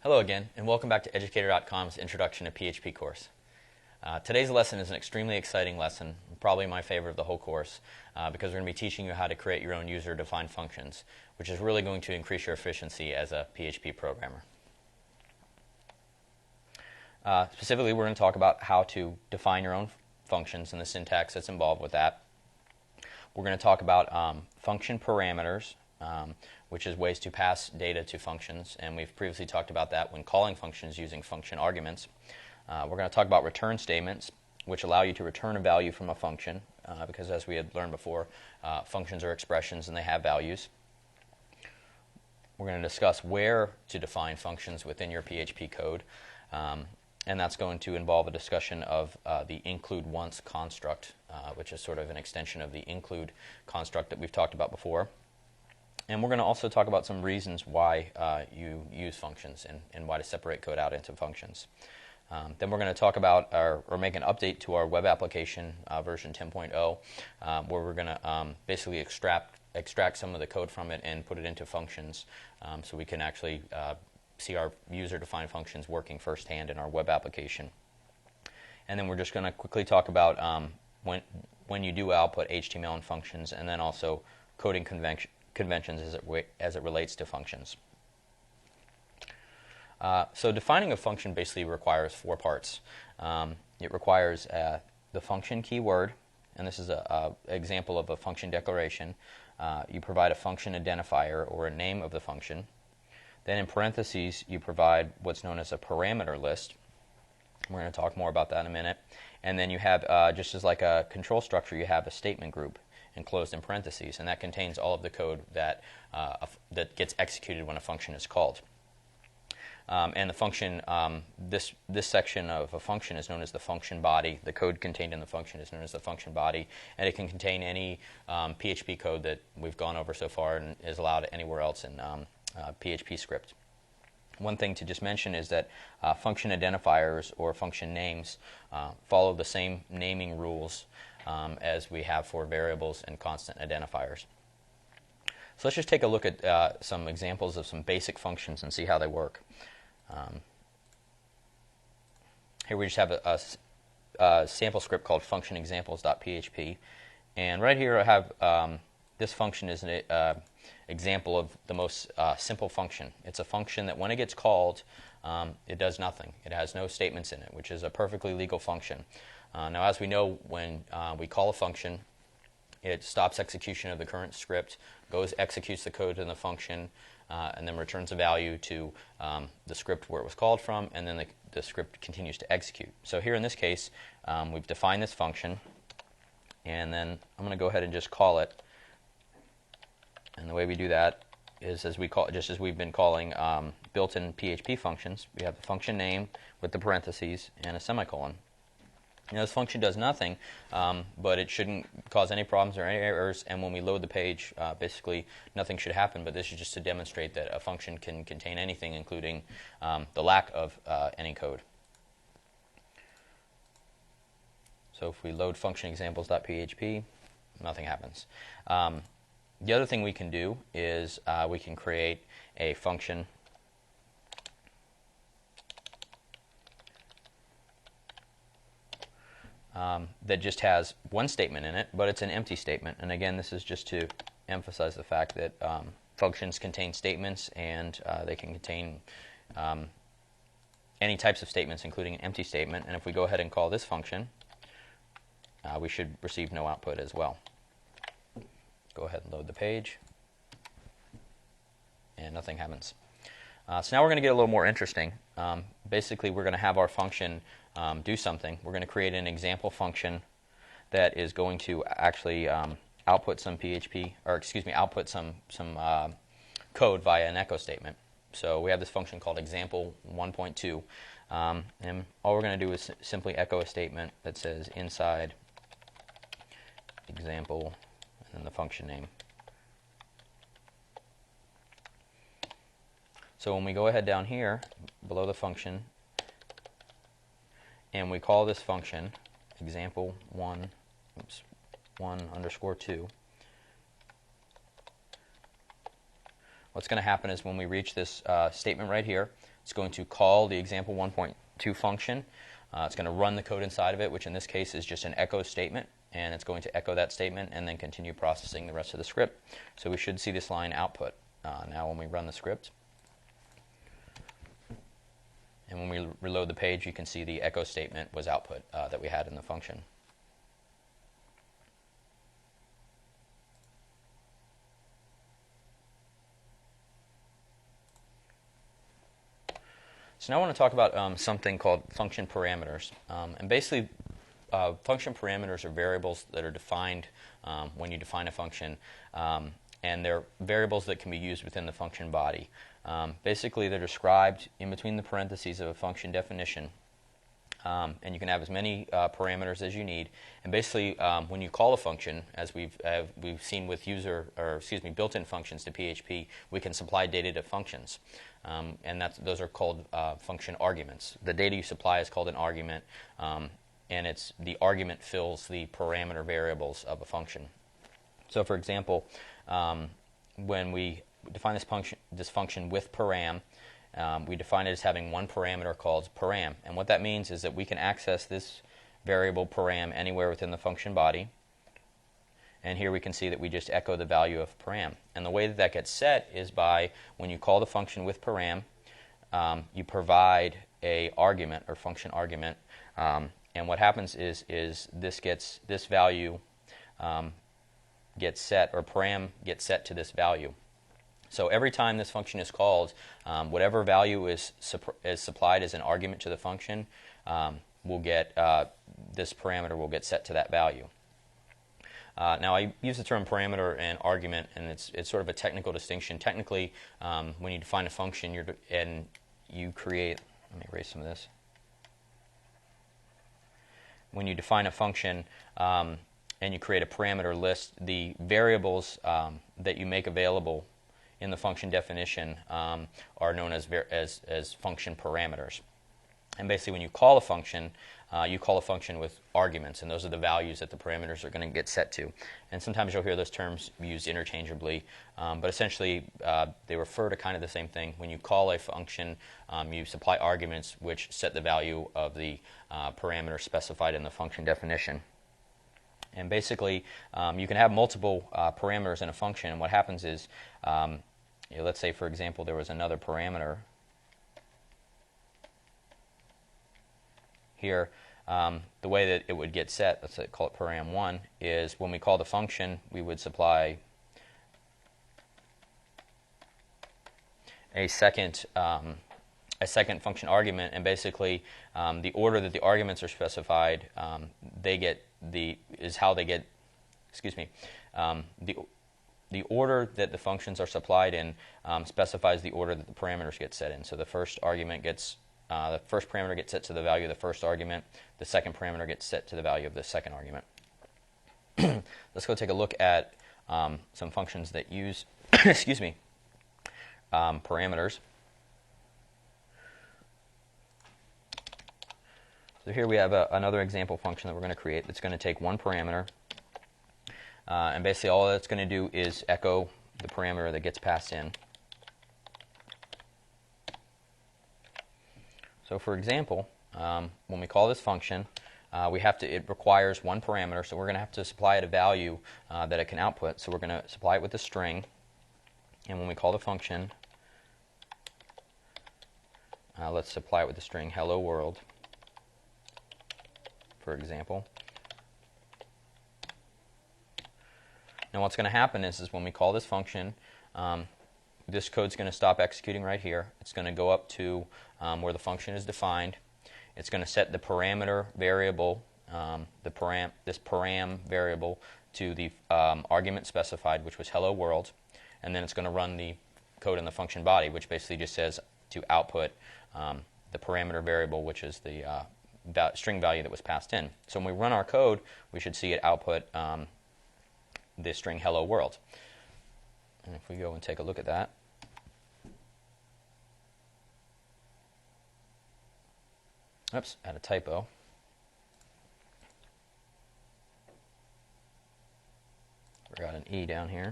Hello again, and welcome back to Educator.com's Introduction to PHP course. Today's lesson is an extremely exciting lesson, probably my favorite of the whole course, because we're going to be teaching you how to create your own user-defined functions, which is really going to increase your efficiency as a PHP programmer. Specifically, we're going to talk about how to define your own functions and the syntax that's involved with that. We're going to talk about function parameters, which is ways to pass data to functions, and we've previously talked about that when calling functions using function arguments. We're going to talk about return statements, which allow you to return a value from a function, because as we had learned before, functions are expressions and they have values. We're going to discuss where to define functions within your PHP code, and that's going to involve a discussion of the include once construct, which is sort of an extension of the include construct that we've talked about before. And we're going to also talk about some reasons why you use functions and why to separate code out into functions. Then we're going to talk about or make an update to our web application version 10.0, where we're going to basically extract some of the code from it and put it into functions, so we can actually see our user-defined functions working firsthand in our web application. And then we're just going to quickly talk about when you do output HTML and functions, and then also coding conventions as it relates to functions. So defining a function basically requires four parts. It requires the function keyword, and this is an example of a function declaration. You provide a function identifier or a name of the function. Then in parentheses you provide what's known as a parameter list. We're going to talk more about that in a minute. And then you have, just as like a control structure, you have a statement group enclosed in parentheses, and that contains all of the code that gets executed when a function is called. And the function, this section of a function is known as the function body. The code contained in the function is known as the function body, and it can contain any PHP code that we've gone over so far and is allowed anywhere else in PHP script. One thing to just mention is that function identifiers or function names follow the same naming rules as we have for variables and constant identifiers. So let's just take a look at some examples of some basic functions and see how they work. Here we just have a sample script called functionexamples.php, and right here I have this function is an example of the most simple function. It's a function that when it gets called, it does nothing. It has no statements in it, which is a perfectly legal function. Now, as we know, when we call a function, it stops execution of the current script, executes the code in the function, and then returns a value to the script where it was called from, and then the script continues to execute. So here in this case, we've defined this function, and then I'm going to go ahead and just call it. And the way we do that is just as we've been calling built-in PHP functions. We have the function name with the parentheses and a semicolon. Now, this function does nothing, but it shouldn't cause any problems or any errors, and when we load the page, basically nothing should happen, but this is just to demonstrate that a function can contain anything, including the lack of any code. So if we load functionexamples.php, nothing happens. The other thing we can do is we can create a function that just has one statement in it, but it's an empty statement. And again, this is just to emphasize the fact that functions contain statements, and they can contain any types of statements, including an empty statement. And if we go ahead and call this function, we should receive no output as well. Go ahead and load the page, and nothing happens. So now we're going to get a little more interesting. Basically, we're going to have our function do something. We're going to create an example function that is going to actually output some output some code via an echo statement. So we have this function called example 1.2, and all we're going to do is simply echo a statement that says inside example and then the function name. So when we go ahead down here below the function and we call this function example 1_2, what's going to happen is when we reach this statement right here, It's going to call the example 1.2 function. It's going to run the code inside of it, which in this case is just an echo statement, and it's going to echo that statement and then continue processing the rest of the script. So we should see this line output now when we run the script. And when we reload the page, you can see the echo statement was output that we had in the function. So now I want to talk about something called function parameters. And basically, function parameters are variables that are defined when you define a function, and they're variables that can be used within the function body. Basically, they're described in between the parentheses of a function definition, and you can have as many parameters as you need. And basically, when you call a function, as we've seen with built-in functions to PHP, we can supply data to functions, and those are called function arguments. The data you supply is called an argument, and the argument fills the parameter variables of a function. So, for example, when we define this function with param, we define it as having one parameter called param. And what that means is that we can access this variable param anywhere within the function body. And here we can see that we just echo the value of param. And the way that that gets set is by, when you call the function with param, you provide a argument or function argument. And what happens is this value gets set, or param gets set to this value. So every time this function is called, whatever value is supplied as an argument to the function, this parameter will get set to that value. Now, I use the term parameter and argument, and it's sort of a technical distinction. Technically, when you define a function, you create. Let me erase some of this. When you define a function and you create a parameter list, the variables that you make available in the function definition are known as function parameters. And basically, when you call a function with arguments, and those are the values that the parameters are going to get set to. And sometimes you'll hear those terms used interchangeably, but essentially they refer to kind of the same thing. When you call a function, you supply arguments which set the value of the parameter specified in the function definition. And basically, you can have multiple parameters in a function, and what happens is, let's say, for example, there was another parameter here. The way that it would get set, let's call it param1, is when we call the function, we would supply a second function argument, and basically the order that the arguments are specified, the order that the functions are supplied in specifies the order that the parameters get set in. So the first parameter gets set to the value of the first argument. The second parameter gets set to the value of the second argument. Let's go take a look at some functions that use parameters. So here we have another example function that we're going to create that's going to take one parameter, and basically all that's going to do is echo the parameter that gets passed in. So for example, when we call this function, it requires one parameter, so we're going to have to supply it a value that it can output. So we're going to supply it with a string, and when we call the function, let's supply it with the string hello world, for example. Now what's going to happen is when we call this function, this code's going to stop executing right here. It's going to go up to where the function is defined. It's going to set the parameter variable, this param variable, to the argument specified, which was hello world, and then it's going to run the code in the function body, which basically just says to output the parameter variable, which is the string value that was passed in. So when we run our code, we should see it output the string hello world. And if we go and take a look at that, oops, I had a typo. Forgot an E down here.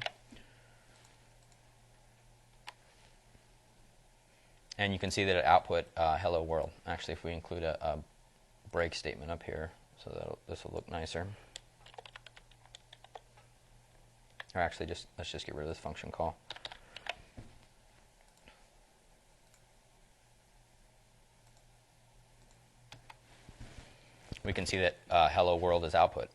And you can see that it output hello world. Actually, if we include a break statement up here, so this will look nicer. Or actually, let's just get rid of this function call. We can see that hello world is output.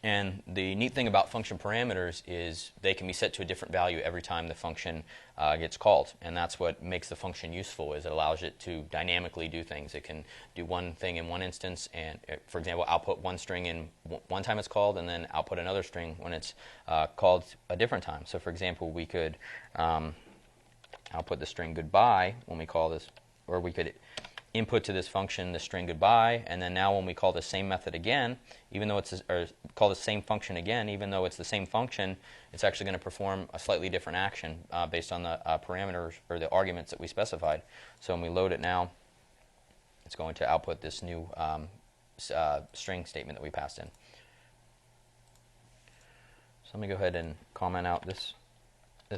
And the neat thing about function parameters is they can be set to a different value every time the function gets called. And that's what makes the function useful, is it allows it to dynamically do things. It can do one thing in one instance and, for example, output one string in one time it's called and then output another string when it's called a different time. So, for example, we could output the string goodbye when we call this, or we could input to this function the string goodbye, and then now when we call the same method again, even though it's or call the same function again, even though it's the same function, it's actually going to perform a slightly different action based on the parameters or the arguments that we specified. So when we load it now, it's going to output this new string statement that we passed in. So let me go ahead and comment out this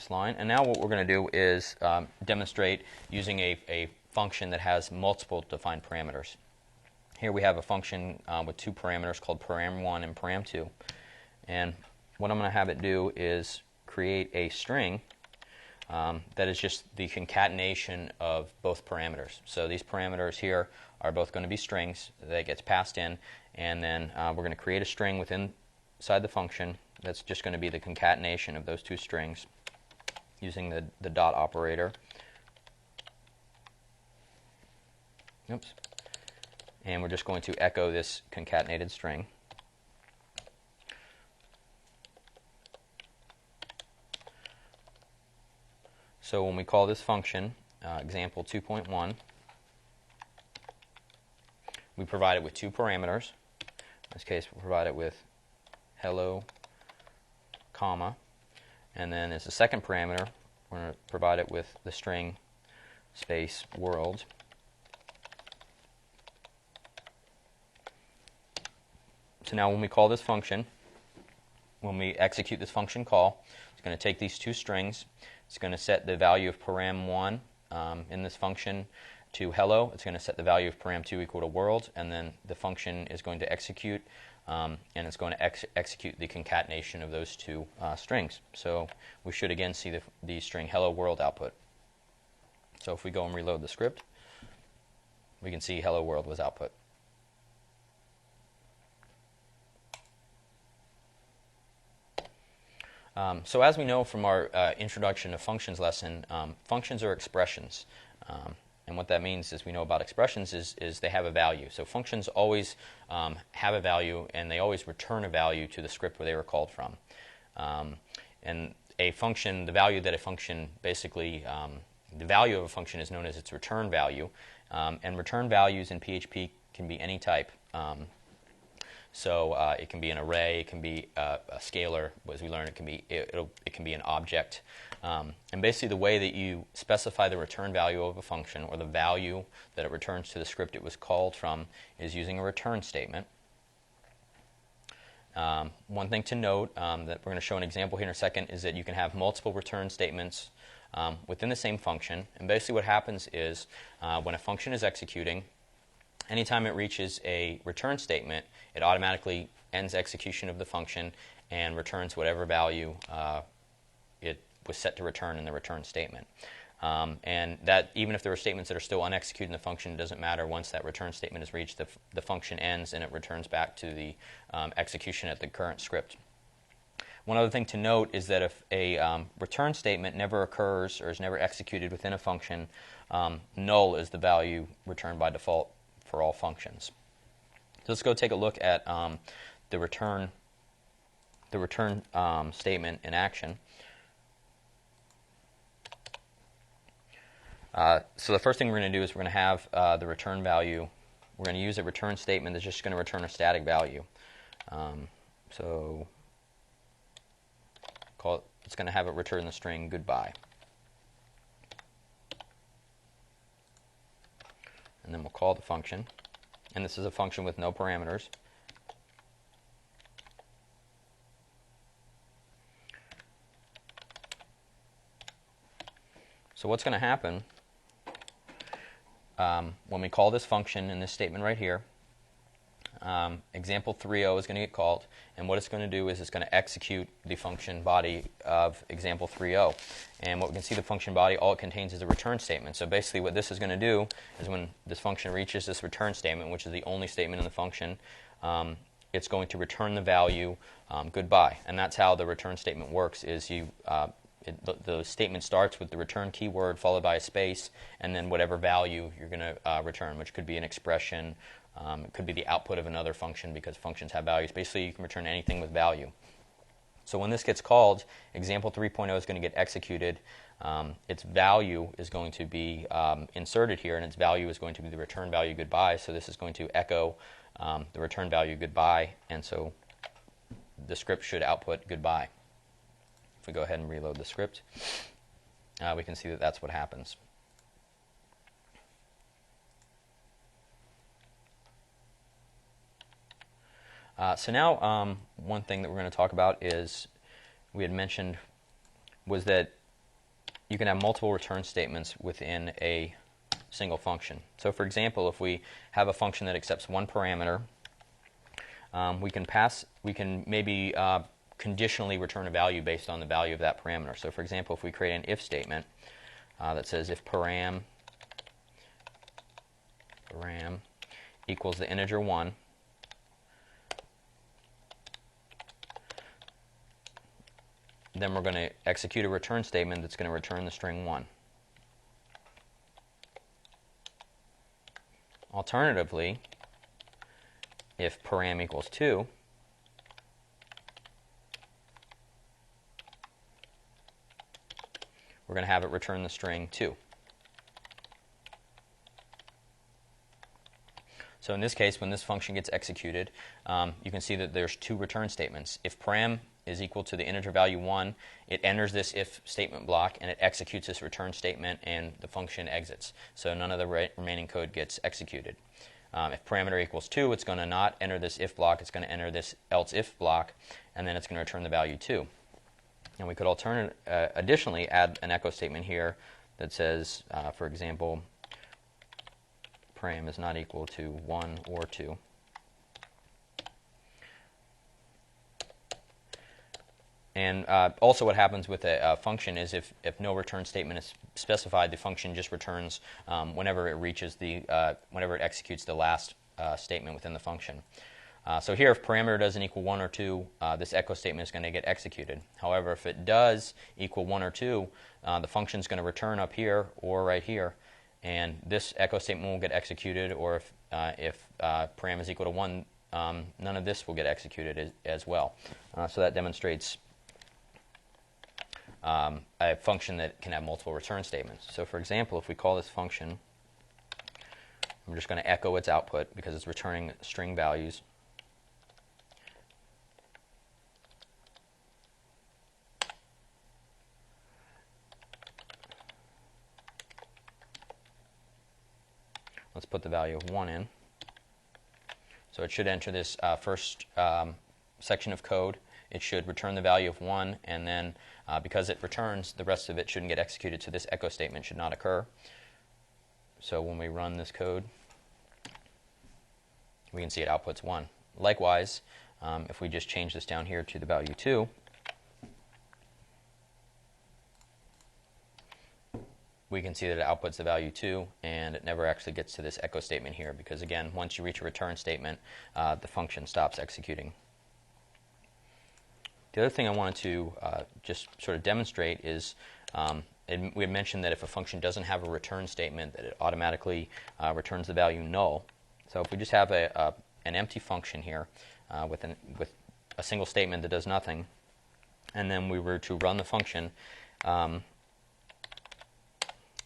line, and now what we're going to do is demonstrate using a function that has multiple defined parameters. Here we have a function with two parameters called param1 and param2, and what I'm going to have it do is create a string that is just the concatenation of both parameters. So these parameters here are both going to be strings that gets passed in, and then we're going to create a string inside the function that's just going to be the concatenation of those two strings using the dot operator. Oops. And we're just going to echo this concatenated string. So when we call this function, example 2.1, we provide it with two parameters. In this case, we'll provide it with hello, comma, and then as the second parameter, we're going to provide it with the string space world. So now when we call this function, when we execute this function call, it's going to take these two strings. It's going to set the value of param1 in this function to hello. It's going to set the value of param2 equal to world, and then the function is going to execute, and it's going to execute the concatenation of those two strings. So we should again see the string hello world output. So if we go and reload the script, we can see hello world was output. So as we know from our introduction to functions lesson, functions are expressions. And what that means is we know about expressions is they have a value. So functions always have a value, and they always return a value to the script where they were called from. And a function, the value that a function basically, the value of a function is known as its return value. And return values in PHP can be any type. So it can be an array, it can be a scalar. As we learned, it can be an object. And basically, the way that you specify the return value of a function, or the value that it returns to the script it was called from, is using a return statement. One thing to note that we're going to show an example here in a second is that you can have multiple return statements within the same function. And basically, what happens is when a function is executing, anytime it reaches a return statement, it automatically ends execution of the function and returns whatever value it was set to return in the return statement. And that, even if there are statements that are still unexecuted in the function, it doesn't matter. Once that return statement is reached, the function ends and it returns back to the execution at the current script. One other thing to note is that if a return statement never occurs or is never executed within a function, null is the value returned by default for all functions. So let's go take a look at the return statement in action. So the first thing we're going to do is we're going to have the return value. We're going to use a return statement that's just going to return a static value. So it's going to have it return the string goodbye. And then we'll call the function. And this is a function with no parameters. So So what's going to happen when we call this function in this statement right here, example 3.0 is going to get called, and what it's going to do is it's going to execute the function body of example 3.0. And what we can see, the function body, all it contains is a return statement. So basically what this is going to do is when this function reaches this return statement, which is the only statement in the function, it's going to return the value goodbye. And that's how the return statement works, is the statement starts with the return keyword followed by a space, and then whatever value you're going to return, which could be an expression, it could be the output of another function, because functions have values. Basically, you can return anything with value. So when this gets called, example 3.0 is going to get executed. Its value is going to be inserted here, and its value is going to be the return value goodbye. So this is going to echo the return value goodbye, and so the script should output goodbye. If we go ahead and reload the script, we can see that that's what happens. So now one thing that we're going to talk about is, we had mentioned, was that you can have multiple return statements within a single function. So for example, if we have a function that accepts one parameter, we can maybe conditionally return a value based on the value of that parameter. So for example, if we create an if statement that says if param equals the integer 1, then we're going to execute a return statement that's going to return the string 1. Alternatively, if param equals 2, we're going to have it return the string 2. So in this case, when this function gets executed, you can see that there's two return statements. If param is equal to the integer value 1, it enters this if statement block, and it executes this return statement, and the function exits. So none of the remaining code gets executed. If parameter equals 2, it's going to not enter this if block. It's going to enter this else if block, and then it's going to return the value 2. And we could additionally add an echo statement here that says, for example, param is not equal to 1 or 2. And also what happens with a function is if no return statement is specified, the function just returns whenever it reaches whenever it executes the last statement within the function. So here, if parameter doesn't equal 1 or 2, this echo statement is going to get executed. However, if it does equal 1 or 2, the function is going to return up here or right here, and this echo statement will get executed. Or if param is equal to 1, none of this will get executed as well. So that demonstrates a function that can have multiple return statements. So for example, if we call this function, I'm just going to echo its output because it's returning string values. Let's put the value of 1 in. So it should enter this first section of code. It should return the value of 1, and then because it returns, the rest of it shouldn't get executed, so this echo statement should not occur. So when we run this code, we can see it outputs 1. Likewise, if we just change this down here to the value 2, we can see that it outputs the value 2, and it never actually gets to this echo statement here, because again, once you reach a return statement, the function stops executing. The other thing I wanted to just sort of demonstrate is we had mentioned that if a function doesn't have a return statement, that it automatically returns the value null. So if we just have an empty function here with a single statement that does nothing, and then we were to run the function, and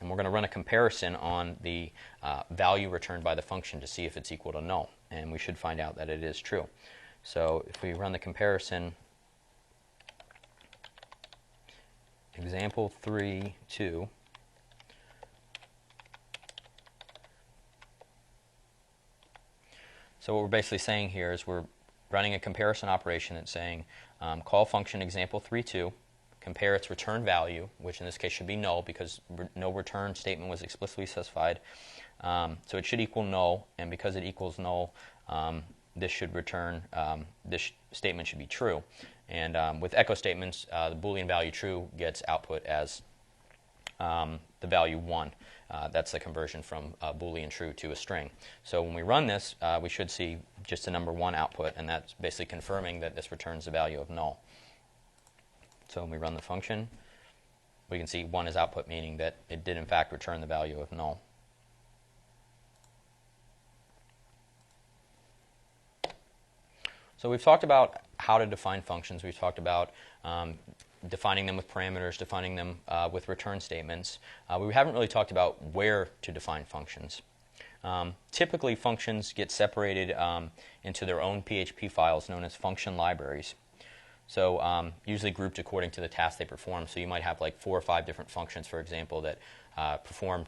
we're going to run a comparison on the value returned by the function to see if it's equal to null, and we should find out that it is true. So if we run the comparison, example 3.2, so what we're basically saying here is we're running a comparison operation that's saying call function example 3.2, compare its return value, which in this case should be null because no return statement was explicitly specified. So it should equal null, and because it equals null, this should return, this statement should be true. And with echo statements, the Boolean value true gets output as the value 1. That's the conversion from Boolean true to a string. So when we run this, we should see just the number 1 output, and that's basically confirming that this returns the value of null. So when we run the function, we can see 1 is output, meaning that it did in fact return the value of null. So we've talked about how to define functions. We've talked about defining them with parameters, defining them with return statements. We haven't really talked about where to define functions. Typically, functions get separated into their own PHP files known as function libraries. So usually grouped according to the task they perform. So you might have like 4 or 5 different functions, for example, that perform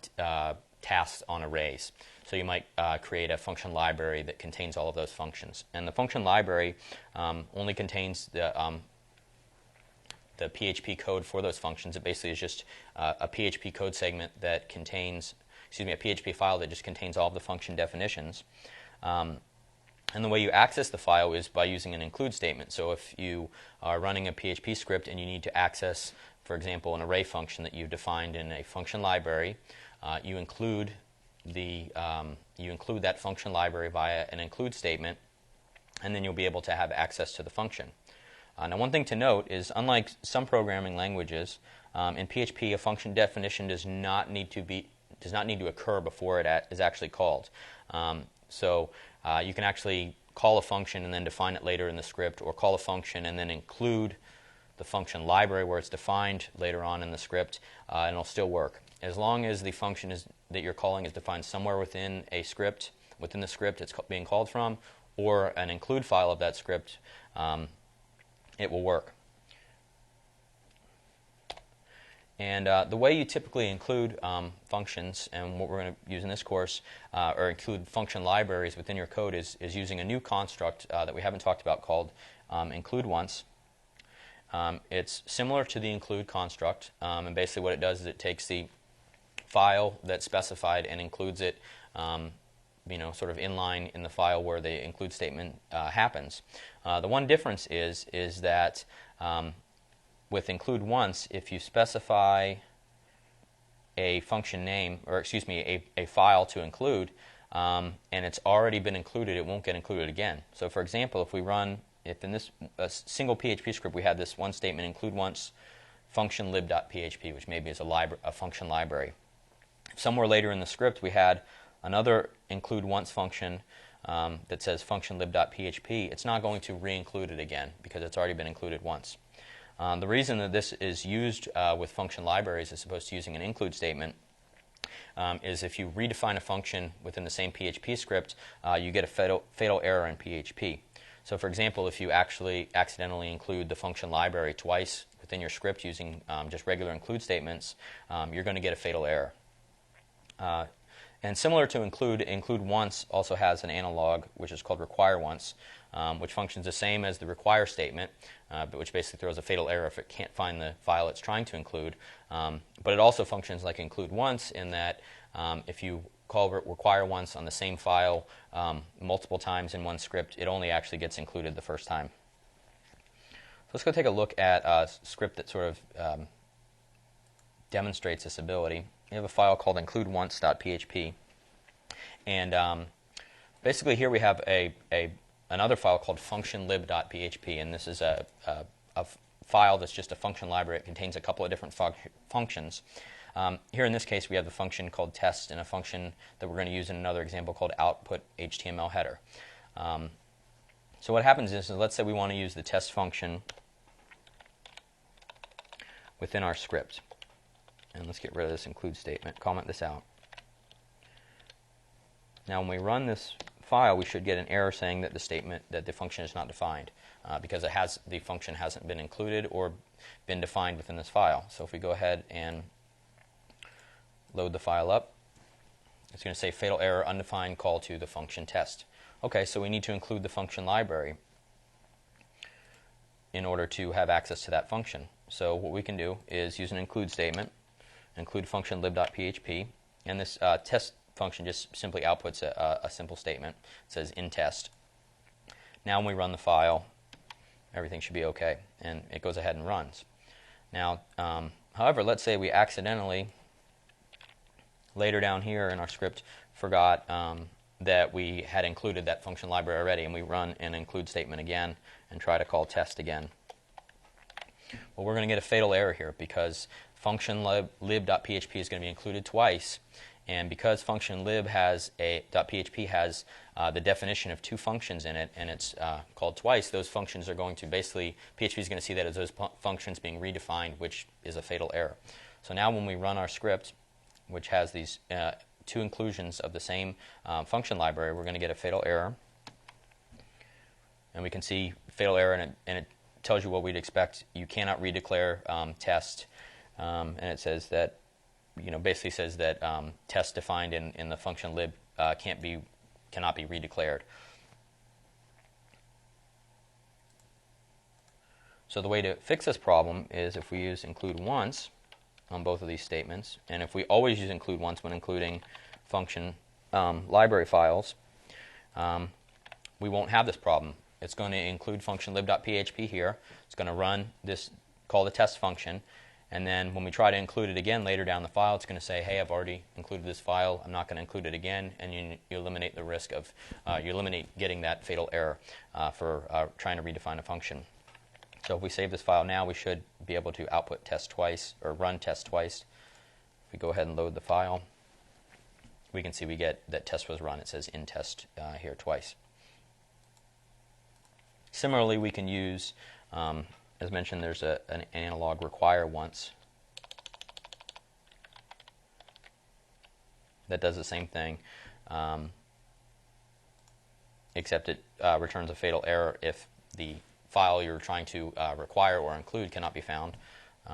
tasks on arrays. So you might create a function library that contains all of those functions. And the function library only contains the PHP code for those functions. It basically is just a PHP code segment that contains, a PHP file that just contains all of the function definitions. And the way you access the file is by using an include statement. So if you are running a PHP script and you need to access, for example, an array function that you've defined in a function library, you include that function library via an include statement, and then you'll be able to have access to the function. Now, one thing to note is, unlike some programming languages, in PHP, a function definition does not need to occur before it is actually called. So you can actually call a function and then define it later in the script, or call a function and then include the function library where it's defined later on in the script, and it'll still work. As long as the function that you're calling is defined somewhere within a script, within the script it's being called from, or an include file of that script, it will work. And the way you typically include functions, and what we're going to use in this course, or include function libraries within your code, is using a new construct that we haven't talked about called include once. It's similar to the include construct, and basically what it does is it takes the file that's specified and includes it sort of inline in the file where the include statement happens. The one difference is that with include once, if you specify a function name, or a file to include, and it's already been included, it won't get included again. So for example, if in this single PHP script we had this one statement, include once function lib.php, which maybe is a function library. If somewhere later in the script we had another include once function that says function lib.php, it's not going to re-include it again because it's already been included once. The reason that this is used with function libraries as opposed to using an include statement is if you redefine a function within the same PHP script, you get a fatal error in PHP. So for example, if you actually accidentally include the function library twice within your script using just regular include statements, you're going to get a fatal error. And similar to include once also has an analog which is called require once, which functions the same as the require statement, but which basically throws a fatal error if it can't find the file it's trying to include. But it also functions like include once in that if you call require once on the same file multiple times in one script, it only actually gets included the first time. So let's go take a look at a script that sort of demonstrates this ability. We have a file called includeonce.php, and basically here we have another file called functionlib.php, and this is a file that's just a function library. It contains a couple of different functions. Here in this case we have the function called test and a function that we're going to use in another example called output HTML header. So what happens is let's say we want to use the test function within our script. And let's get rid of this include statement, comment this out. Now when we run this file, we should get an error saying that the function is not defined because the function hasn't been included or been defined within this file. So if we go ahead and load the file up, it's going to say fatal error, undefined call to the function test. Okay, so we need to include the function library in order to have access to that function. So what we can do is use an include statement, include function lib.php, and this test function just simply outputs a simple statement. It says in test. Now when we run the file, everything should be okay, and it goes ahead and runs. Now, however, let's say we accidentally, later down here in our script, forgot that we had included that function library already, and we run an include statement again and try to call test again. Well, we're going to get a fatal error here because function lib.php is going to be included twice, and because function lib has .php has the definition of two functions in it, and it's called twice, those functions are going to basically, PHP is going to see that as those functions being redefined, which is a fatal error. So now when we run our script, which has these two inclusions of the same function library, we're going to get a fatal error. And we can see fatal error, and it tells you what we'd expect. You cannot redeclare test, and it says that, basically says that test defined in the function lib cannot be redeclared. So the way to fix this problem is if we use include once on both of these statements, and if we always use include once when including function library files, we won't have this problem. It's going to include function lib.php here. It's going to run this, call the test function, and then when we try to include it again later down the file, it's going to say, hey, I've already included this file. I'm not going to include it again, and you eliminate the risk of, you eliminate getting that fatal error for trying to redefine a function. So if we save this file now, we should be able to output test twice, or run test twice. If we go ahead and load the file, we can see we get that test was run. It says in test here twice. Similarly, we can use, as mentioned, there's an analog require once that does the same thing, except it returns a fatal error if the file you're trying to require or include cannot be found.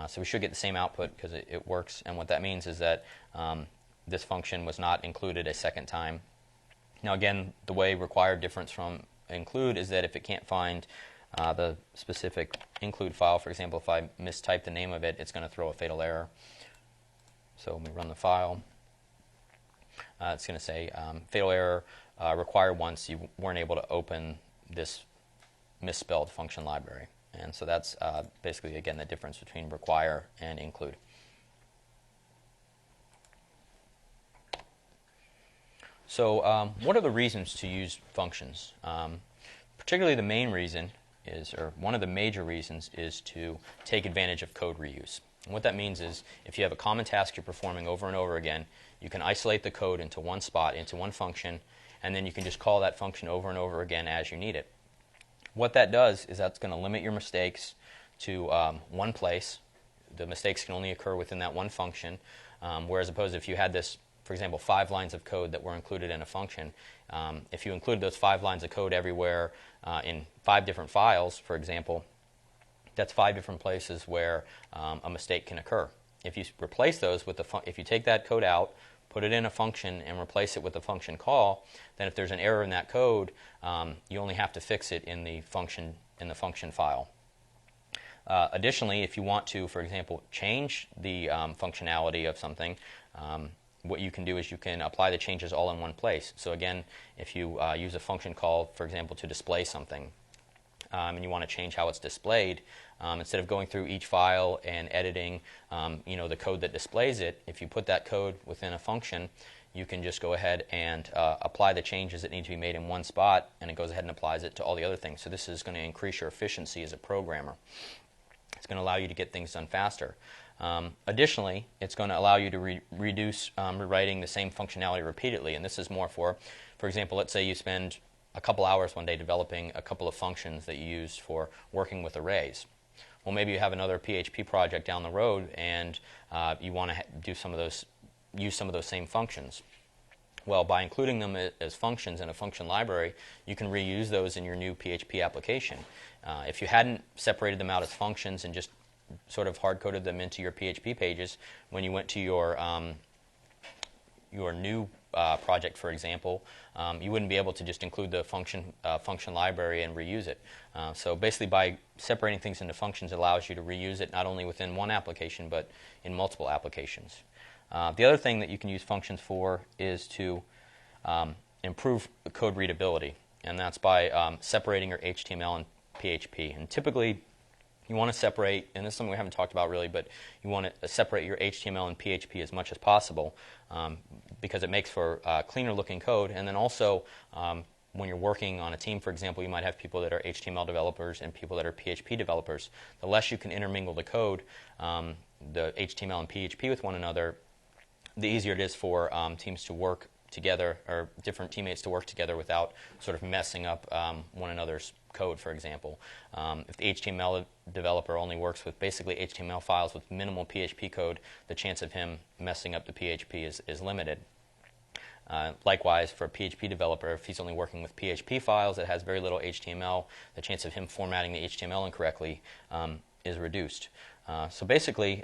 So we should get the same output because it works, and what that means is that this function was not included a second time. Now again, the way require differs from include is that if it can't find the specific include file, for example, if I mistype the name of it, it's going to throw a fatal error. So when we run the file, it's going to say fatal error, require once you weren't able to open this misspelled function library. And so that's basically, again, the difference between require and include. So what are the reasons to use functions? Particularly the main reason is, or one of the major reasons, is to take advantage of code reuse. And what that means is if you have a common task you're performing over and over again, you can isolate the code into one spot, into one function, and then you can just call that function over and over again as you need it. What that does is that's going to limit your mistakes to one place. The mistakes can only occur within that one function, whereas opposed if you had this, for example, 5 lines of code that were included in a function, if you included those 5 lines of code everywhere in 5 different files, for example, that's 5 different places where a mistake can occur. If you replace those with if you take that code out, put it in a function, and replace it with a function call, then if there's an error in that code, you only have to fix it in the function file. Additionally, if you want to, for example, change the functionality of something, what you can do is you can apply the changes all in one place. So again, if you use a function call, for example, to display something, and you want to change how it's displayed, instead of going through each file and editing the code that displays it, if you put that code within a function, you can just go ahead and apply the changes that need to be made in one spot, and it goes ahead and applies it to all the other things. So this is going to increase your efficiency as a programmer. It's going to allow you to get things done faster. Additionally, it's going to allow you to reduce rewriting the same functionality repeatedly, and this is more for example, let's say you spend a couple hours one day developing a couple of functions that you use for working with arrays. Well, maybe you have another PHP project down the road, and you want to use some of those same functions. Well, by including them as functions in a function library, you can reuse those in your new PHP application. If you hadn't separated them out as functions and just sort of hard-coded them into your PHP pages, when you went to your new project, for example, you wouldn't be able to just include the function library and reuse it. So basically, by separating things into functions, it allows you to reuse it not only within one application but in multiple applications. The other thing that you can use functions for is to improve code readability, and that's by separating your HTML and PHP. And typically, you want to separate, and this is something we haven't talked about really, but you want to separate your HTML and PHP as much as possible because it makes for cleaner looking code. And then also, when you're working on a team, for example, you might have people that are HTML developers and people that are PHP developers. The less you can intermingle the code, the HTML and PHP with one another, the easier it is for teams to work together, or different teammates to work together without sort of messing up one another's code, for example. If the HTML developer only works with basically HTML files with minimal PHP code, the chance of him messing up the PHP is limited. Likewise, for a PHP developer, if he's only working with PHP files that has very little HTML, the chance of him formatting the HTML incorrectly is reduced. So basically,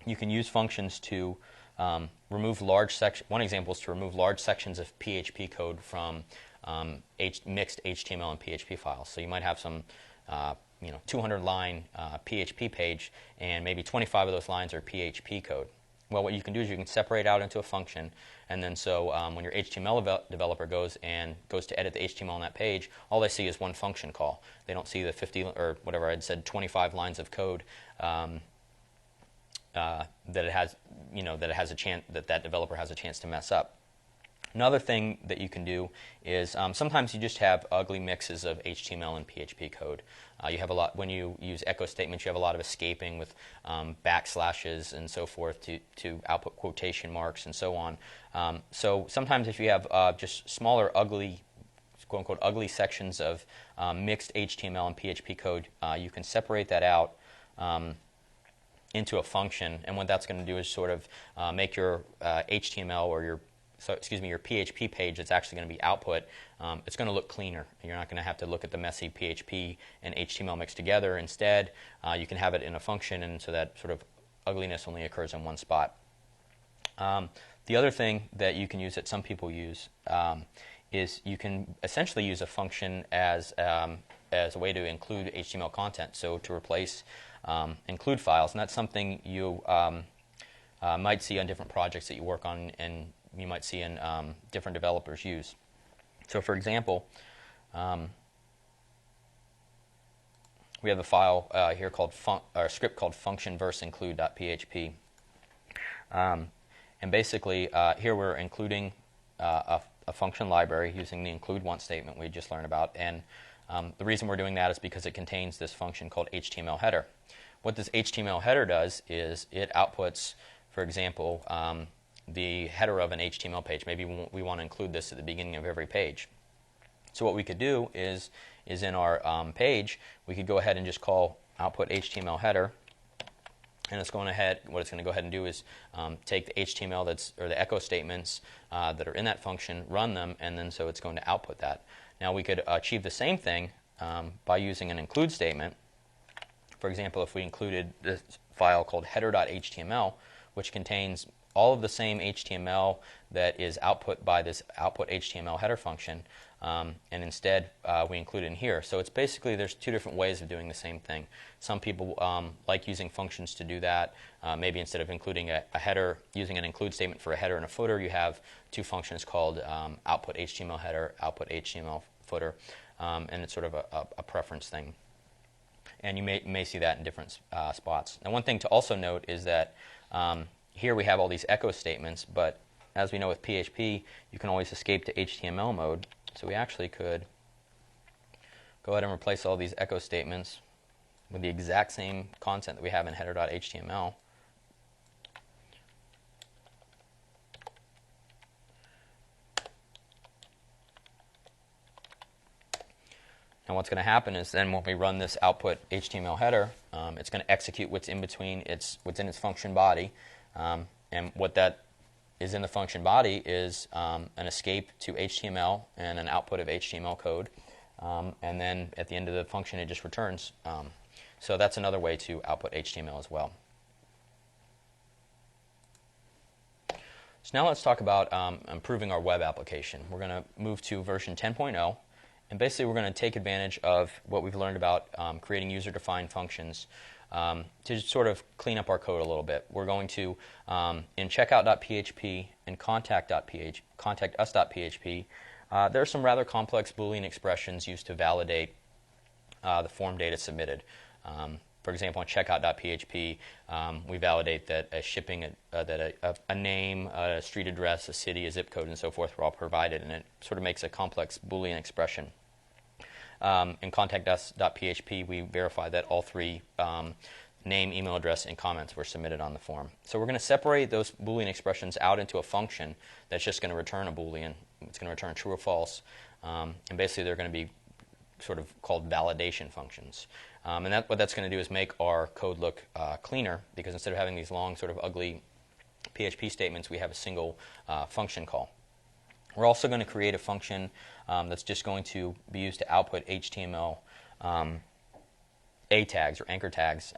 you can use functions to remove large sections. One example is to remove large sections of PHP code from mixed HTML and PHP files. So you might have some 200-line PHP page, and maybe 25 of those lines are PHP code. Well, what you can do is you can separate out into a function, and then so when your HTML developer goes to edit the HTML on that page, all they see is one function call. They don't see the 50 or whatever I'd said 25 lines of code that it has, that developer has a chance to mess up. Another thing that you can do is sometimes you just have ugly mixes of HTML and PHP code. You have a lot when you use echo statements. You have a lot of escaping with backslashes and so forth to output quotation marks and so on. So sometimes if you have just smaller, ugly, quote unquote, ugly sections of mixed HTML and PHP code, you can separate that out into a function, and what that's going to do is sort of make your HTML or your PHP page that's actually going to be output, it's going to look cleaner. You're not going to have to look at the messy PHP and HTML mixed together. Instead, you can have it in a function, and so that sort of ugliness only occurs in one spot. The other thing that you can use, that some people use, is you can essentially use a function as a way to include HTML content, so to replace include files. And that's something you might see on different projects that you work on, and you might see in different developers use. So for example, we have a file here called a script called function-verse-include.php. And basically here we're including a function library using the include once statement we just learned about, and the reason we're doing that is because it contains this function called HTML header. What this HTML header does is it outputs, for example, the header of an HTML page. Maybe we want to include this at the beginning of every page. So what we could do is in our page, we could go ahead and just call output HTML header, and it's going ahead. What it's going to go ahead and do is take the HTML or the echo statements that are in that function, run them, and then so it's going to output that. Now we could achieve the same thing by using an include statement. For example, if we included this file called header.html, which contains all of the same HTML that is output by this output HTML header function, and instead we include it in here. So it's basically, there's two different ways of doing the same thing. Some people like using functions to do that. Maybe instead of including a header, using an include statement for a header and a footer, you have two functions called output HTML header, output HTML footer, and it's sort of a preference thing. And you may see that in different spots. Now one thing to also note is that here we have all these echo statements, but as we know with PHP, you can always escape to HTML mode. So we actually could go ahead and replace all these echo statements with the exact same content that we have in header.html. And what's going to happen is then when we run this output HTML header, it's going to execute what's in between what's in its function body. And what that is in the function body is an escape to HTML and an output of HTML code. And then at the end of the function, it just returns. So that's another way to output HTML as well. So now let's talk about improving our web application. We're going to move to version 10.0, and basically we're going to take advantage of what we've learned about creating user-defined functions to sort of clean up our code a little bit. We're going to, in checkout.php and contactus.php, there are some rather complex Boolean expressions used to validate the form data submitted. For example, in checkout.php, we validate that a name, a street address, a city, a zip code, and so forth were all provided, and it sort of makes a complex Boolean expression. In contactus.php, we verify that all three name, email address, and comments were submitted on the form. So we're going to separate those Boolean expressions out into a function that's just going to return a Boolean. It's going to return true or false, and basically they're going to be sort of called validation functions. And what that's going to do is make our code look cleaner, because instead of having these long, sort of ugly PHP statements, we have a single function call. We're also going to create a function that's just going to be used to output HTML A tags or anchor tags,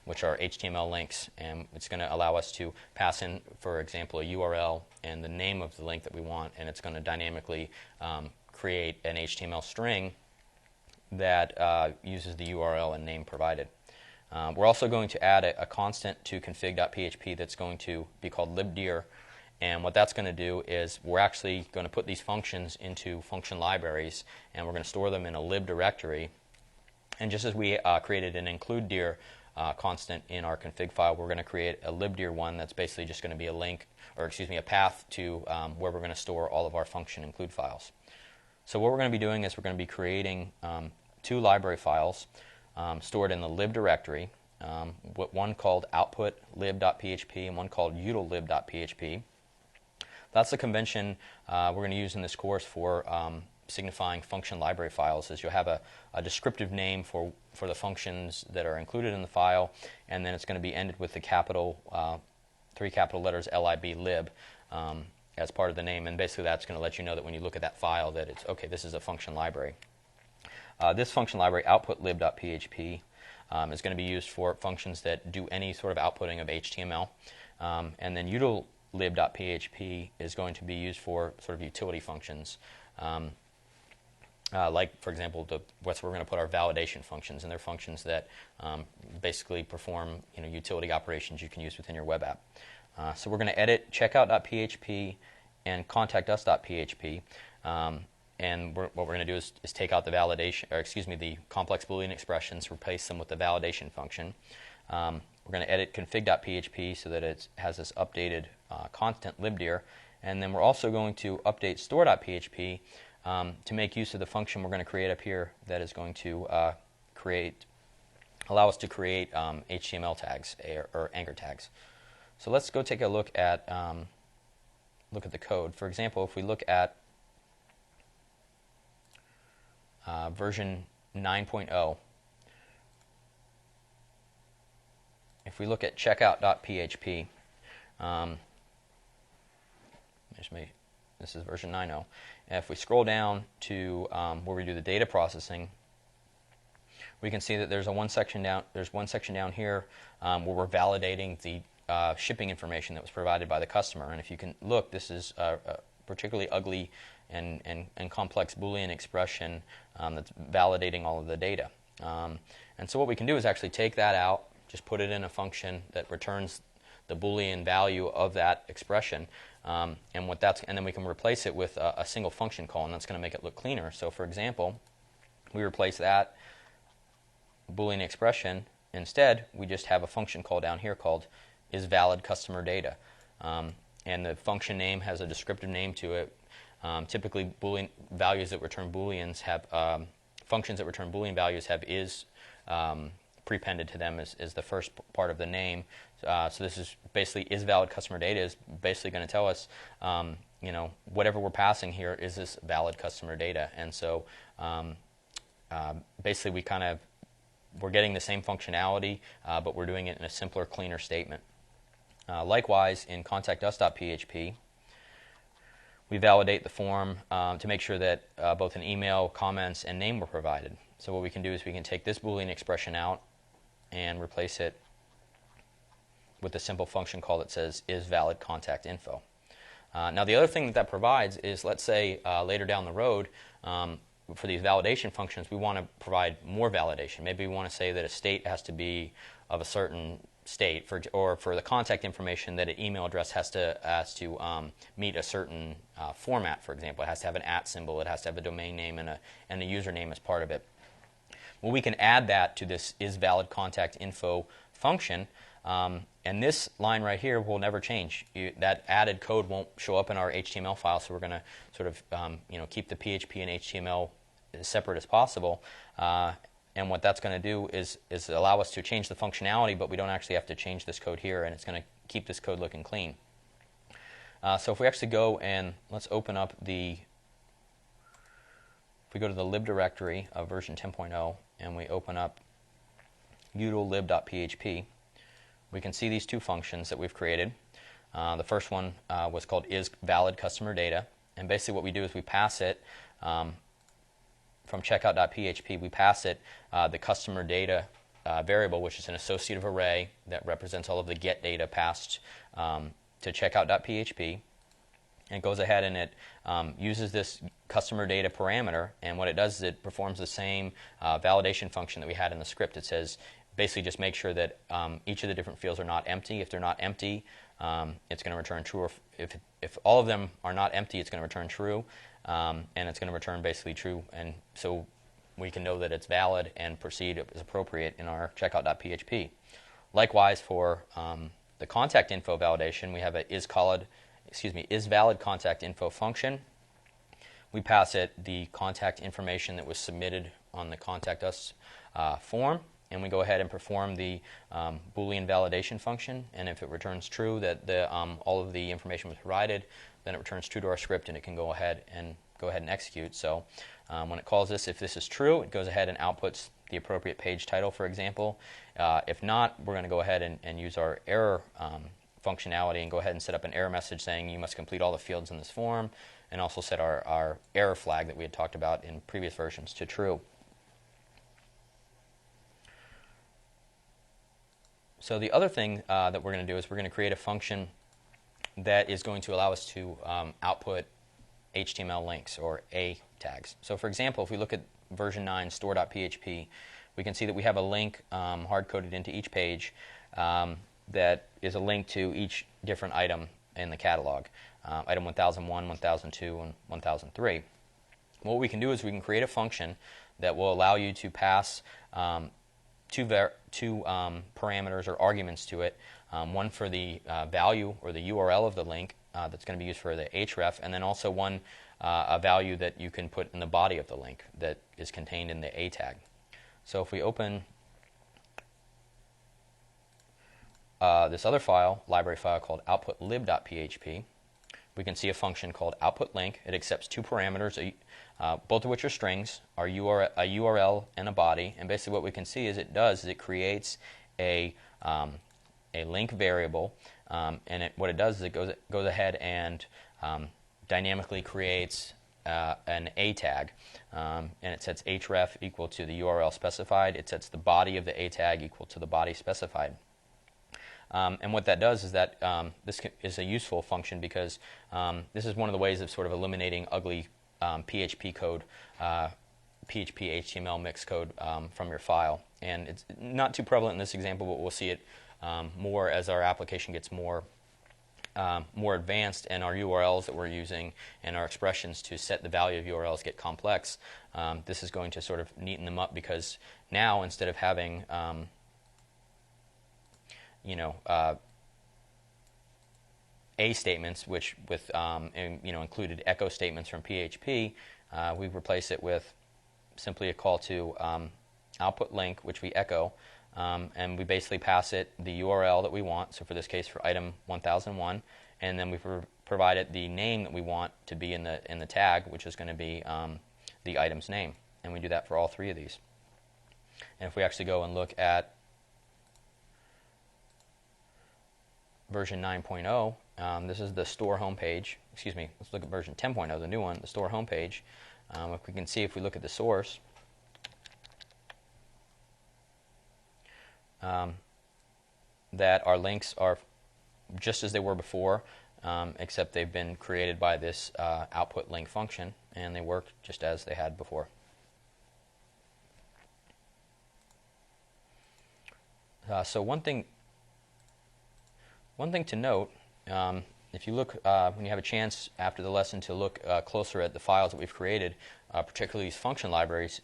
which are HTML links, and it's going to allow us to pass in, for example, a URL and the name of the link that we want, and it's going to dynamically create an HTML string that uses the URL and name provided. We're also going to add a constant to config.php that's going to be called libdir, and what that's going to do is we're actually going to put these functions into function libraries, and we're going to store them in a lib directory. And just as we created an includedir constant in our config file, we're going to create a libdir one that's basically just going to be a link, or excuse me, a path to where we're going to store all of our function include files. So what we're going to be doing is we're going to be creating two library files stored in the lib directory, one called output.lib.php and one called utillib.php. That's the convention we're going to use in this course for signifying function library files. Is you'll have a descriptive name for the functions that are included in the file, and then it's going to be ended with the three capital letters lib as part of the name, and basically that's going to let you know that when you look at that file that it's, okay, this is a function library. This function library, output.lib.php, is going to be used for functions that do any sort of outputting of HTML, and then utillib.php is going to be used for sort of utility functions. Like, for example, that's where we're going to put our validation functions, and they're functions that basically perform utility operations you can use within your web app. So we're going to edit checkout.php and contactus.php, and what we're going to do is take out the validation, or excuse me, the complex Boolean expressions, replace them with the validation function. We're going to edit config.php so that it has this updated constant libdir, and then we're also going to update store.php to make use of the function we're going to create up here that is going to allow us to create HTML tags or anchor tags. So let's go take a look at the code. For example, if we look at version 9.0, if we look at checkout.php, this is version 9.0. And if we scroll down to where we do the data processing, we can see that there's one section down here where we're validating the shipping information that was provided by the customer. And if you can look, this is a particularly ugly and complex Boolean expression that's validating all of the data. And so what we can do is actually take that out, just put it in a function that returns the Boolean value of that expression, and then we can replace it with a single function call, and that's going to make it look cleaner. So for example, we replace that Boolean expression. Instead, we just have a function call down here called isValidCustomerData, and the function name has a descriptive name to it. Typically, Boolean values that return Booleans have functions that return Boolean values have is prepended to them as the first part of the name. So this is basically isValidCustomerData is basically going to tell us, whatever we're passing here, is this valid customer data? And so basically we're getting the same functionality, but we're doing it in a simpler, cleaner statement. Likewise, in contactus.php, we validate the form to make sure that both an email, comments, and name were provided. So what we can do is we can take this Boolean expression out and replace it with a simple function call that says isValidContactInfo. Now the other thing that provides is, let's say later down the road, for these validation functions, we want to provide more validation. Maybe we want to say that a state has to be of a certain state, or for the contact information, that an email address has to meet a certain format. For example, it has to have an @ symbol, it has to have a domain name and a username as part of it. Well, we can add that to this isValidContactInfo function, and this line right here will never change. That added code won't show up in our HTML file, so we're going to sort of keep the PHP and HTML as separate as possible. And what that's going to do is allow us to change the functionality, but we don't actually have to change this code here, and it's going to keep this code looking clean. So if we actually go and let's open up if we go to the lib directory of version 10.0 and we open up util-lib.php, we can see these two functions that we've created. The first one was called isValidCustomerData, and basically what we do is we pass it from checkout.php, we pass it the customer data variable, which is an associative array that represents all of the get data passed to checkout.php. And it goes ahead and it uses this customer data parameter, and what it does is it performs the same validation function that we had in the script. It says basically just make sure that each of the different fields are not empty. If they're not empty, it's going to return true. Or if all of them are not empty, it's going to return true, and it's going to return basically true. And so we can know that it's valid and proceed as appropriate in our checkout.php. Likewise, for the contact info validation, we have a isValidContactInfo function. We pass it the contact information that was submitted on the Contact Us form, and we go ahead and perform the Boolean validation function. And if it returns true that all of the information was provided, then it returns true to our script, and it can go ahead and execute. So when it calls this, if this is true, it goes ahead and outputs the appropriate page title, for example. If not, we're going to go ahead and use our error functionality and go ahead and set up an error message saying you must complete all the fields in this form, and also set our error flag that we had talked about in previous versions to true. So the other thing that we're going to do is we're going to create a function that is going to allow us to output HTML links, or A tags. So for example, if we look at version 9 store.php, we can see that we have a link hard-coded into each page that is a link to each different item in the catalog, item 1001, 1002, and 1003. What we can do is we can create a function that will allow you to pass two parameters or arguments to it, one for the value or the URL of the link that's going to be used for the href, and then also a value that you can put in the body of the link that is contained in the A tag. So if we open this other file, library file called outputlib.php, we can see a function called outputLink. It accepts two parameters, both of which are strings, a URL and a body. And basically what we can see is it creates a link variable, and what it does is it goes ahead and dynamically creates an A tag, and it sets href equal to the URL specified. It sets the body of the A tag equal to the body specified. And what that does is that this is a useful function because this is one of the ways of sort of eliminating ugly PHP code, PHP HTML mix code from your file. And it's not too prevalent in this example, but we'll see it more as our application gets more advanced, and our URLs that we're using and our expressions to set the value of URLs get complex. This is going to sort of neaten them up, because now instead of having A statements, which with included echo statements from PHP, we replace it with simply a call to output link, which we echo, and we basically pass it the URL that we want. So for this case, for item 1001, and then we provide it the name that we want to be in the tag, which is going to be the item's name, and we do that for all three of these. And if we actually go and look at version 9.0, this is the store homepage. Excuse me, let's look at version 10.0, the new one, the store homepage. If we can see, if we look at the source, that our links are just as they were before. except they've been created by this output link function, and they work just as they had before. So one thing to note, if you look when you have a chance after the lesson to look closer at the files that we've created, particularly these function libraries,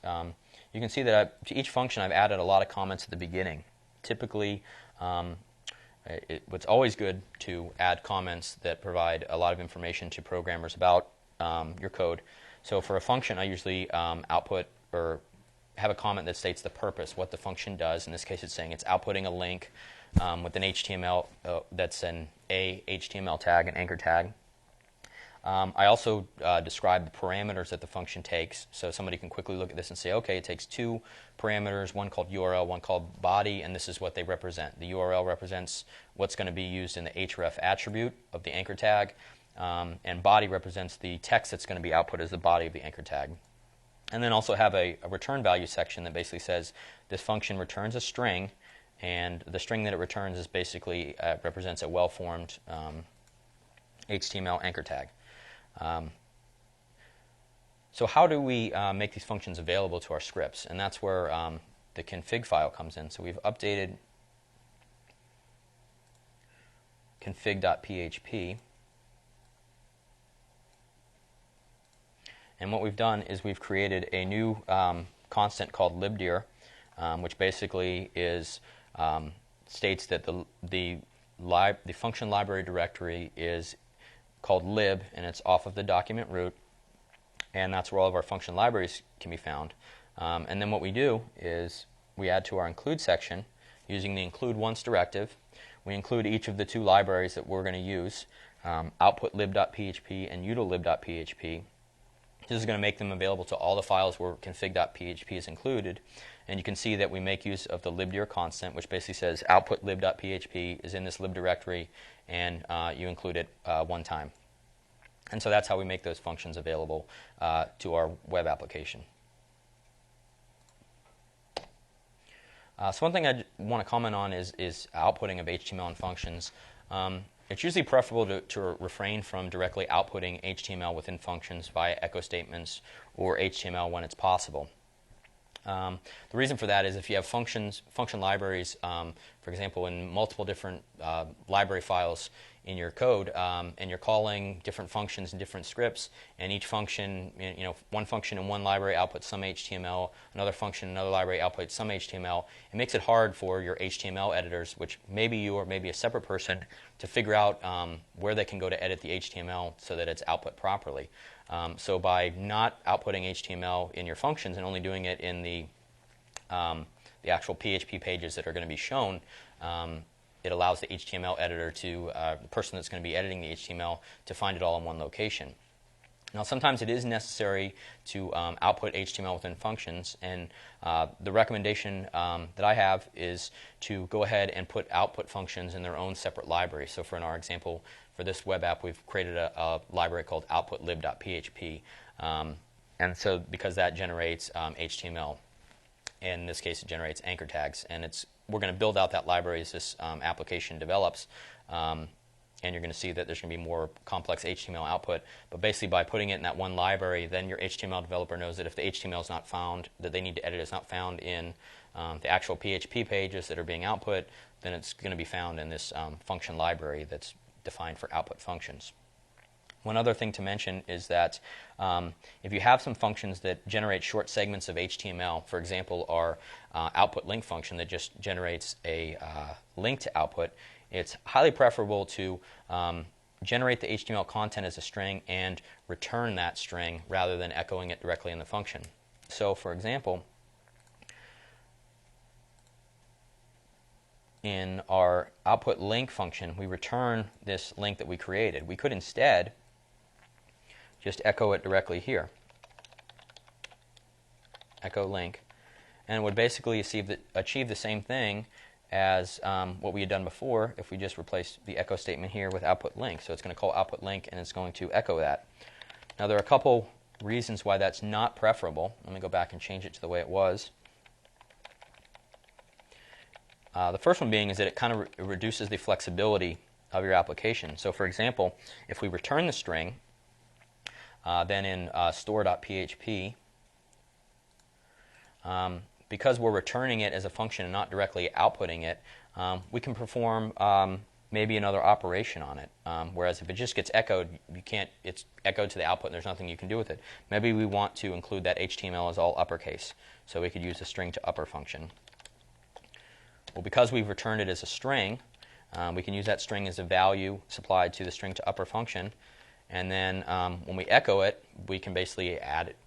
you can see that to each function I've added a lot of comments at the beginning. Typically, it's always good to add comments that provide a lot of information to programmers about your code. So for a function, I usually output or have a comment that states the purpose, what the function does. In this case, it's saying it's outputting a link with an HTML that's an HTML tag, an anchor tag. I also describe the parameters that the function takes, so somebody can quickly look at this and say, okay, it takes two parameters, one called URL, one called body, and this is what they represent. The URL represents what's going to be used in the href attribute of the anchor tag, and body represents the text that's going to be output as the body of the anchor tag. And then also have a return value section that basically says this function returns a string, and the string that it returns is basically represents a well-formed HTML anchor tag. So how do we make these functions available to our scripts? And that's where the config file comes in. So we've updated config.php. And what we've done is we've created a new constant called libdir, which basically is states that the function library directory is called lib, and it's off of the document root, and that's where all of our function libraries can be found. And then what we do is we add to our include section using the include once directive. We include each of the two libraries that we're going to use, outputlib.php and utillib.php. This is going to make them available to all the files where config.php is included. And you can see that we make use of the libdir constant, which basically says outputlib.php is in this lib directory, and you include it one time. And so that's how we make those functions available to our web application. So one thing I want to comment on is outputting of HTML and functions. It's usually preferable to refrain from directly outputting HTML within functions via echo statements or HTML when it's possible. The reason for that is if you have function libraries, for example, in multiple different library files in your code, and you're calling different functions in different scripts, and each function, one function in one library outputs some HTML, another function in another library outputs some HTML, it makes it hard for your HTML editors, which maybe you or maybe a separate person, to figure out where they can go to edit the HTML so that it's output properly. So by not outputting HTML in your functions and only doing it in the actual PHP pages that are going to be shown, it allows the HTML editor to, the person that's going to be editing the HTML, to find it all in one location. Now sometimes it is necessary to output HTML within functions, and the recommendation that I have is to go ahead and put output functions in their own separate library. So for in our example, for this web app, we've created a library called outputlib.php, and so because that generates HTML, in this case it generates anchor tags, and we're going to build out that library as this application develops, and you're going to see that there's going to be more complex HTML output. But basically by putting it in that one library, then your HTML developer knows that if the HTML is not found, that they need to edit is not found in the actual PHP pages that are being output, then it's going to be found in this function library that's defined for output functions. One other thing to mention is that if you have some functions that generate short segments of HTML, for example, our output link function that just generates a link to output, it's highly preferable to generate the HTML content as a string and return that string rather than echoing it directly in the function. So, for example, in our output link function, we return this link that we created. We could instead just echo it directly here, echo link, and it would basically achieve the same thing as what we had done before if we just replaced the echo statement here with output link. So it's going to call output link and it's going to echo that. Now there are a couple reasons why that's not preferable. Let me go back and change it to the way it was. The first one being is that it kind of reduces the flexibility of your application. So for example, if we return the string, then in store.php, because we're returning it as a function and not directly outputting it, we can perform maybe another operation on it. Whereas if it just gets echoed, you can't. It's echoed to the output, and there's nothing you can do with it. Maybe we want to include that HTML as all uppercase, so we could use the string to upper function. Well, because we've returned it as a string, we can use that string as a value supplied to the string to upper function, and then when we echo it, we can basically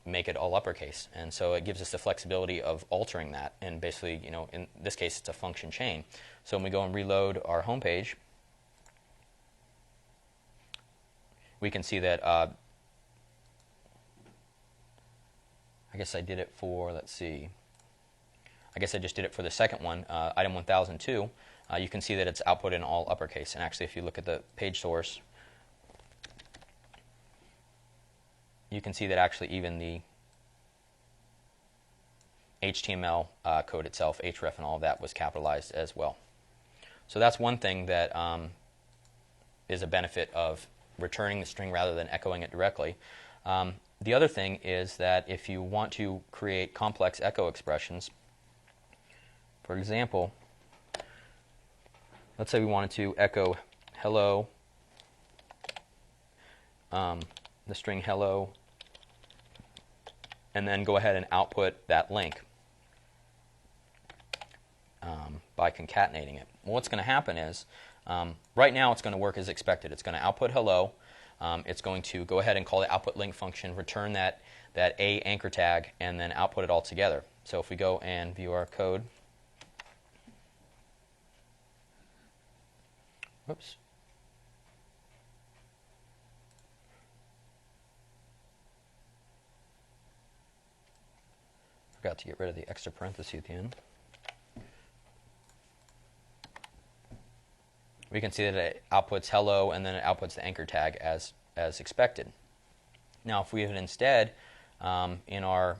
make it all uppercase, and so it gives us the flexibility of altering that. And basically, in this case, it's a function chain. So when we go and reload our home page, we can see that. I guess I did it for. Let's see. I guess I just did it for the second one, item 1002. You can see that it's output in all uppercase. And actually, if you look at the page source, you can see that actually even the HTML code itself, href and all of that, was capitalized as well. So that's one thing that is a benefit of returning the string rather than echoing it directly. The other thing is that if you want to create complex echo expressions, for example, let's say we wanted to echo hello, the string hello, and then go ahead and output that link by concatenating it. Well, what's going to happen is, right now it's going to work as expected. It's going to output hello. It's going to go ahead and call the output link function, return that A anchor tag, and then output it all together. So if we go and view our code, whoops. Forgot to get rid of the extra parenthesis at the end. We can see that it outputs hello, and then it outputs the anchor tag as expected. Now, if we had instead, in our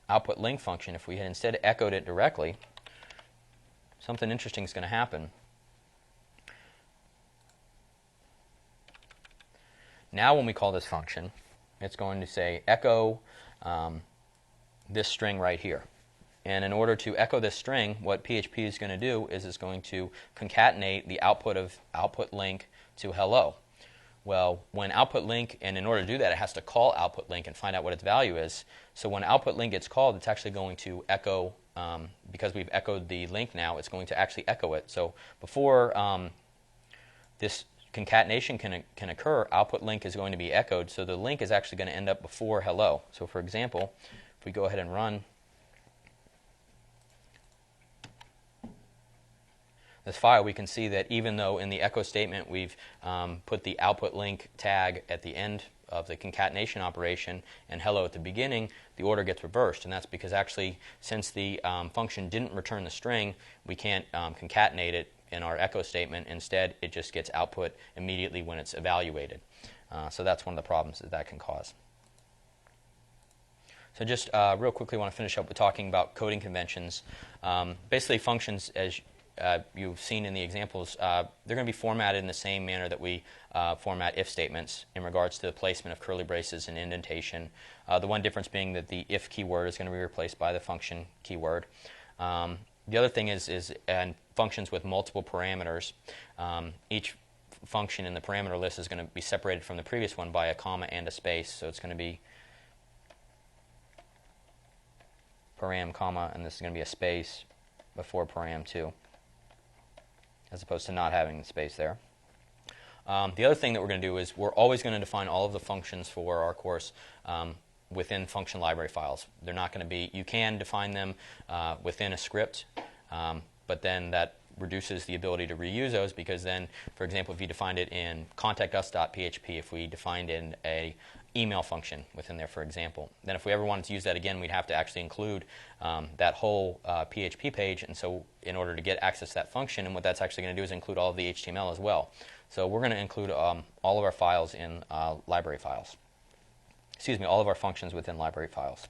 output link function, if we had instead echoed it directly, something interesting is going to happen. Now when we call this function, it's going to say echo this string right here. And in order to echo this string, what PHP is going to do is it's going to concatenate the output of output link to hello. Well, when output link, and in order to do that, it has to call output link and find out what its value is. So when output link gets called, it's actually going to echo, because we've echoed the link now, it's going to actually echo it. So before this concatenation can occur, output link is going to be echoed, so the link is actually going to end up before hello. So for example, if we go ahead and run this file, we can see that even though in the echo statement we've put the output link tag at the end of the concatenation operation and hello at the beginning, the order gets reversed. And that's because actually, since the function didn't return the string, we can't concatenate it in our echo statement. Instead, it just gets output immediately when it's evaluated. So that's one of the problems that can cause. So just real quickly, I want to finish up with talking about coding conventions. Basically, functions, as you've seen in the examples, they're going to be formatted in the same manner that we format if statements in regards to the placement of curly braces and indentation. The one difference being that the if keyword is going to be replaced by the function keyword. The other thing is in functions with multiple parameters, each function in the parameter list is going to be separated from the previous one by a comma and a space. So it's going to be param, comma, and this is going to be a space before param2, as opposed to not having the space there. The other thing that we're going to do is we're always going to define all of the functions for our course within function library files. They're not going to be, you can define them within a script, but then that reduces the ability to reuse those, because then, for example, if you defined it in contactus.php, if we defined in a email function within there, for example, then if we ever wanted to use that again, we'd have to actually include that whole PHP page. And so in order to get access to that function, and what that's actually going to do is include all of the HTML as well. So we're going to include all of our files in library files. Excuse me, all of our functions within library files.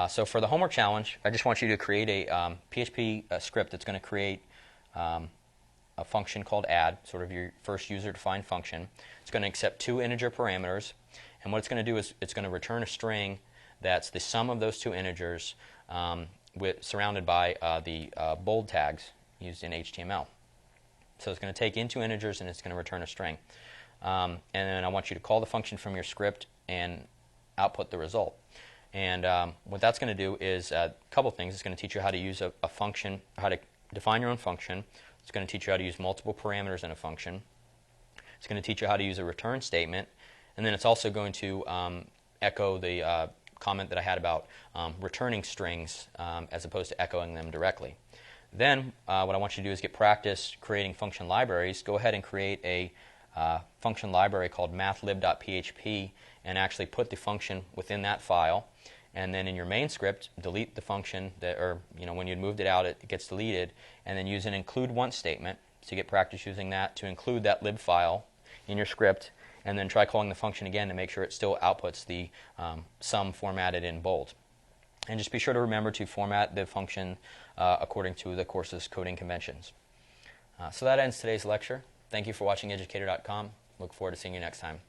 So for the homework challenge, I just want you to create a PHP script that's going to create a function called add, sort of your first user-defined function. It's going to accept two integer parameters, and what it's going to do is it's going to return a string that's the sum of those two integers surrounded by the bold tags used in HTML. So it's going to take in two integers and it's going to return a string. And then I want you to call the function from your script and output the result. And what that's going to do is a couple things. It's going to teach you how to use a function, how to define your own function. It's going to teach you how to use multiple parameters in a function. It's going to teach you how to use a return statement. And then it's also going to echo the comment that I had about returning strings as opposed to echoing them directly. Then what I want you to do is get practice creating function libraries. Go ahead and create a function library called mathlib.php and actually put the function within that file. And then in your main script, delete the function that, or when you moved it out, it gets deleted. And then use an include once statement. So you get practice using that to include that lib file in your script. And then try calling the function again to make sure it still outputs the sum formatted in bold. And just be sure to remember to format the function according to the course's coding conventions. So that ends today's lecture. Thank you for watching educator.com. Look forward to seeing you next time.